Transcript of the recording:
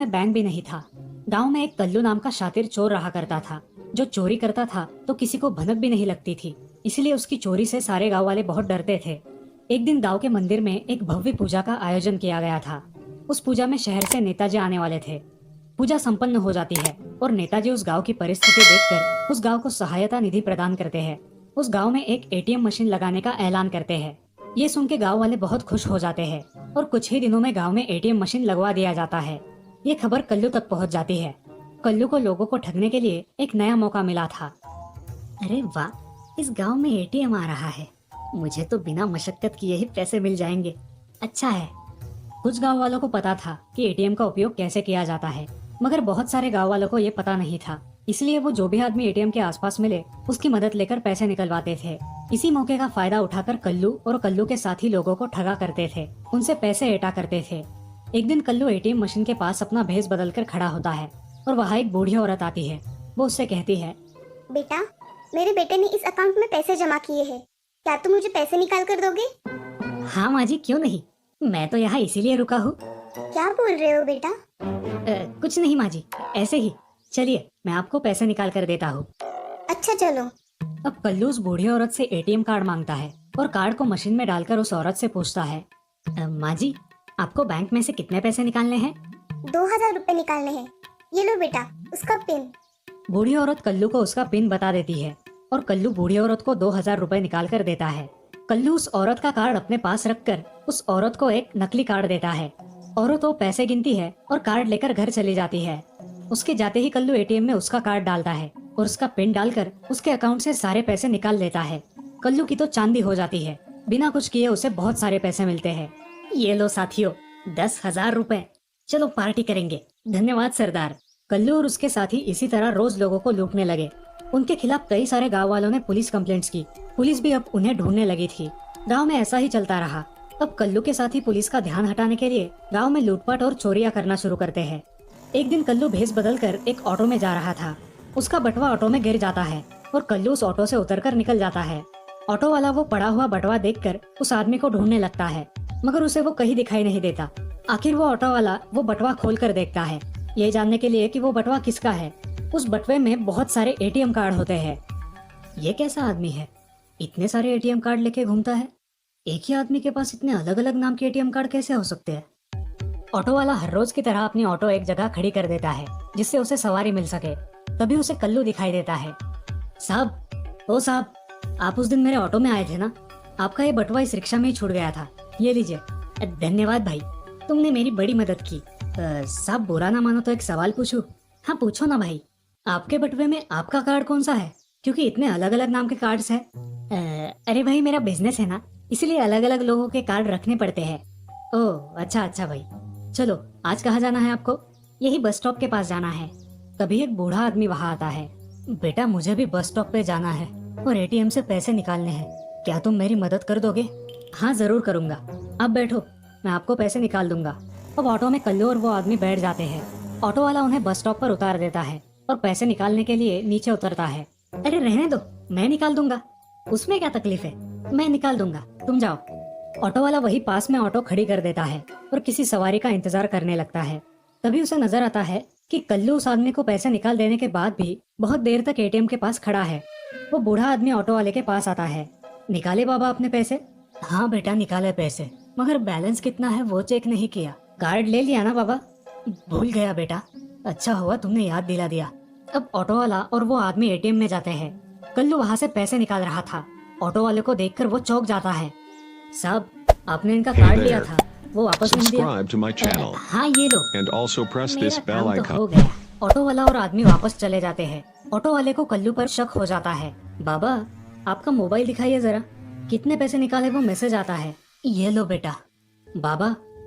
में बैंक भी नहीं था। गांव में एक कल्लू नाम का शातिर चोर रहा करता था, जो चोरी करता था तो किसी को भनक भी नहीं लगती थी। इसलिए उसकी चोरी से सारे गांव वाले बहुत डरते थे। एक दिन गांव के मंदिर में एक भव्य पूजा का आयोजन किया गया था। उस पूजा में शहर से नेताजी आने वाले थे। पूजा संपन्न हो जाती है और नेताजी उस गांव की परिस्थिति देखकर उस गांव को सहायता निधि प्रदान करते हैं। उस गांव में एक एटीएम मशीन लगाने का ऐलान करते हैं। ये सुन के गांव वाले बहुत खुश हो जाते हैं और कुछ ही दिनों में गांव में एटीएम मशीन लगवा दिया जाता है। ये खबर कल्लू तक पहुंच जाती है। कल्लू को लोगों को ठगने के लिए एक नया मौका मिला था। अरे वाह, इस गांव में एटीएम आ रहा है। मुझे तो बिना मशक्कत किए ही पैसे मिल जाएंगे। अच्छा है। कुछ गांव वालों को पता था कि एटीएम का उपयोग कैसे किया जाता है, मगर बहुत सारे गांव वालों को ये पता नहीं था। इसलिए वो जो भी आदमी एटीएम के आसपास मिले उसकी मदद लेकर पैसे निकलवाते थे। इसी मौके का फायदा उठाकर कल्लू और कल्लू के साथी लोगों को ठगा करते थे, उनसे पैसे एटा करते थे। एक दिन कल्लू एटीएम मशीन के पास अपना भेष बदलकर खड़ा होता है और वहाँ एक बूढ़ी औरत आती है। वो उससे कहती है, बेटा, मेरे बेटे ने इस अकाउंट में पैसे जमा किए हैं, क्या तुम मुझे पैसे निकाल कर दोगे? हाँ माँ जी, क्यों नहीं, मैं तो यहाँ इसीलिए रुका हूँ। क्या बोल रहे हो बेटा? कुछ नहीं माँ जी, ऐसे ही। चलिए मैं आपको पैसे निकाल कर देता हूँ। अच्छा चलो। अब कल्लू उस बूढ़ी औरत से एटीएम कार्ड मांगता है और कार्ड को मशीन में डालकर उस औरत से पूछता है, माँ जी, आपको बैंक में से कितने पैसे निकालने हैं? 2000 रुपए निकालने हैं। ये लो बेटा, उसका पिन। बूढ़ी औरत कल्लू को उसका पिन बता देती है और कल्लू बूढ़ी औरत को 2000 रुपए निकाल कर देता है। कल्लू उस औरत का कार्ड अपने पास रखकर उस औरत को एक नकली कार्ड देता है। औरत वो पैसे गिनती है और कार्ड लेकर घर चली जाती है। उसके जाते ही कल्लू एटीएम में उसका कार्ड डालता है और उसका पिन डालकर उसके अकाउंट से सारे पैसे निकाल लेता है। कल्लू की तो चांदी हो जाती है। बिना कुछ किए उसे बहुत सारे पैसे मिलते हैं। ये लो साथियों, 10,000 रुपए। चलो पार्टी करेंगे। धन्यवाद सरदार। कल्लू और उसके साथी इसी तरह रोज लोगों को लूटने लगे। उनके खिलाफ कई सारे गांव वालों ने पुलिस कंप्लेंट्स की। पुलिस भी अब उन्हें ढूंढने लगी थी। गांव में ऐसा ही चलता रहा। अब कल्लू के साथी पुलिस का ध्यान हटाने के लिए गांव में लूटपाट और चोरियां करना शुरू करते हैं। एक दिन कल्लू भेष बदलकर एक ऑटो में जा रहा था। उसका बटवा ऑटो में गिर जाता है और कल्लू उस ऑटो से उतरकर निकल जाता है। ऑटो वाला वो पड़ा हुआ बटवा देखकर उस आदमी को ढूंढने लगता है, मगर उसे वो कहीं दिखाई नहीं देता। आखिर वो ऑटो वाला वो बटवा खोल कर देखता है, ये जानने के लिए कि वो बटवा किसका है। उस बटवे में बहुत सारे एटीएम कार्ड होते हैं। ये कैसा आदमी है, इतने सारे एटीएम कार्ड लेके घूमता है? एक ही आदमी के पास इतने अलग अलग नाम के एटीएम कार्ड कैसे हो सकते हैं? ऑटो वाला हर रोज की तरह अपनी ऑटो एक जगह खड़ी कर देता है जिससे उसे सवारी मिल सके। तभी उसे कल्लू दिखाई देता है। साहब, ओ साहब, आप उस दिन मेरे ऑटो में आए थे ना? आपका ये बटवा इस रिक्शा में ही छूट गया था। ये लीजिए। धन्यवाद भाई, तुमने मेरी बड़ी मदद की। साहब बुरा ना मानो तो एक सवाल पूछूं? हाँ पूछो ना भाई। आपके बटवे में आपका कार्ड कौन सा है, क्योंकि इतने अलग अलग नाम के कार्ड्स हैं? अरे भाई, मेरा बिजनेस है ना, इसलिए अलग अलग लोगों के कार्ड रखने पड़ते हैं। ओह अच्छा अच्छा भाई। चलो आज कहाँ जाना है आपको? यही बस स्टॉप के पास जाना है। तभी एक बूढ़ा आदमी वहाँ आता है। बेटा, मुझे भी बस स्टॉप पे जाना है और एटीएम से पैसे निकालने हैं। क्या तुम मेरी मदद कर दोगे? हाँ जरूर करूँगा। आप बैठो, मैं आपको पैसे निकाल दूंगा। अब ऑटो में कल्लू और वो आदमी बैठ जाते हैं। ऑटो वाला उन्हें बस स्टॉप पर उतार देता है और पैसे निकालने के लिए नीचे उतरता है। अरे रहने दो, मैं निकाल दूंगा। उसमें क्या तकलीफ है, मैं निकाल दूंगा, तुम जाओ। ऑटो वाला वही पास में ऑटो खड़ी कर देता है और किसी सवारी का इंतजार करने लगता है। तभी उसे नजर आता है कि कल्लू उस आदमी को पैसे निकाल देने के बाद भी बहुत देर तक एटीएम के पास खड़ा है। वो बूढ़ा आदमी ऑटो वाले के पास आता है। निकाले बाबा अपने पैसे? हाँ बेटा निकाले पैसे, मगर बैलेंस कितना है वो चेक नहीं किया। कार्ड ले लिया ना बाबा? भूल गया बेटा। अच्छा हुआ तुमने याद दिला दिया। अब ऑटो वाला और वो आदमी एटीएम में जाते हैं। कल्लू वहाँ से पैसे निकाल रहा था। ऑटो वाले को देखकर वो चौंक जाता है। साहब, आपने इनका कार्ड लिया था, वो वापस नहीं दिया? Subscribe to my channel हाँ ये लो। and also press this मेरा bell काम तो icon. हो गया। ऑटो वाला और आदमी वापस चले जाते हैं। ऑटो वाले को कल्लू पर शक हो जाता है। बाबा, आपका मोबाइल दिखाइए जरा, कितने पैसे निकाले वो मैसेज आता है। ये लो बेटा। बाबा,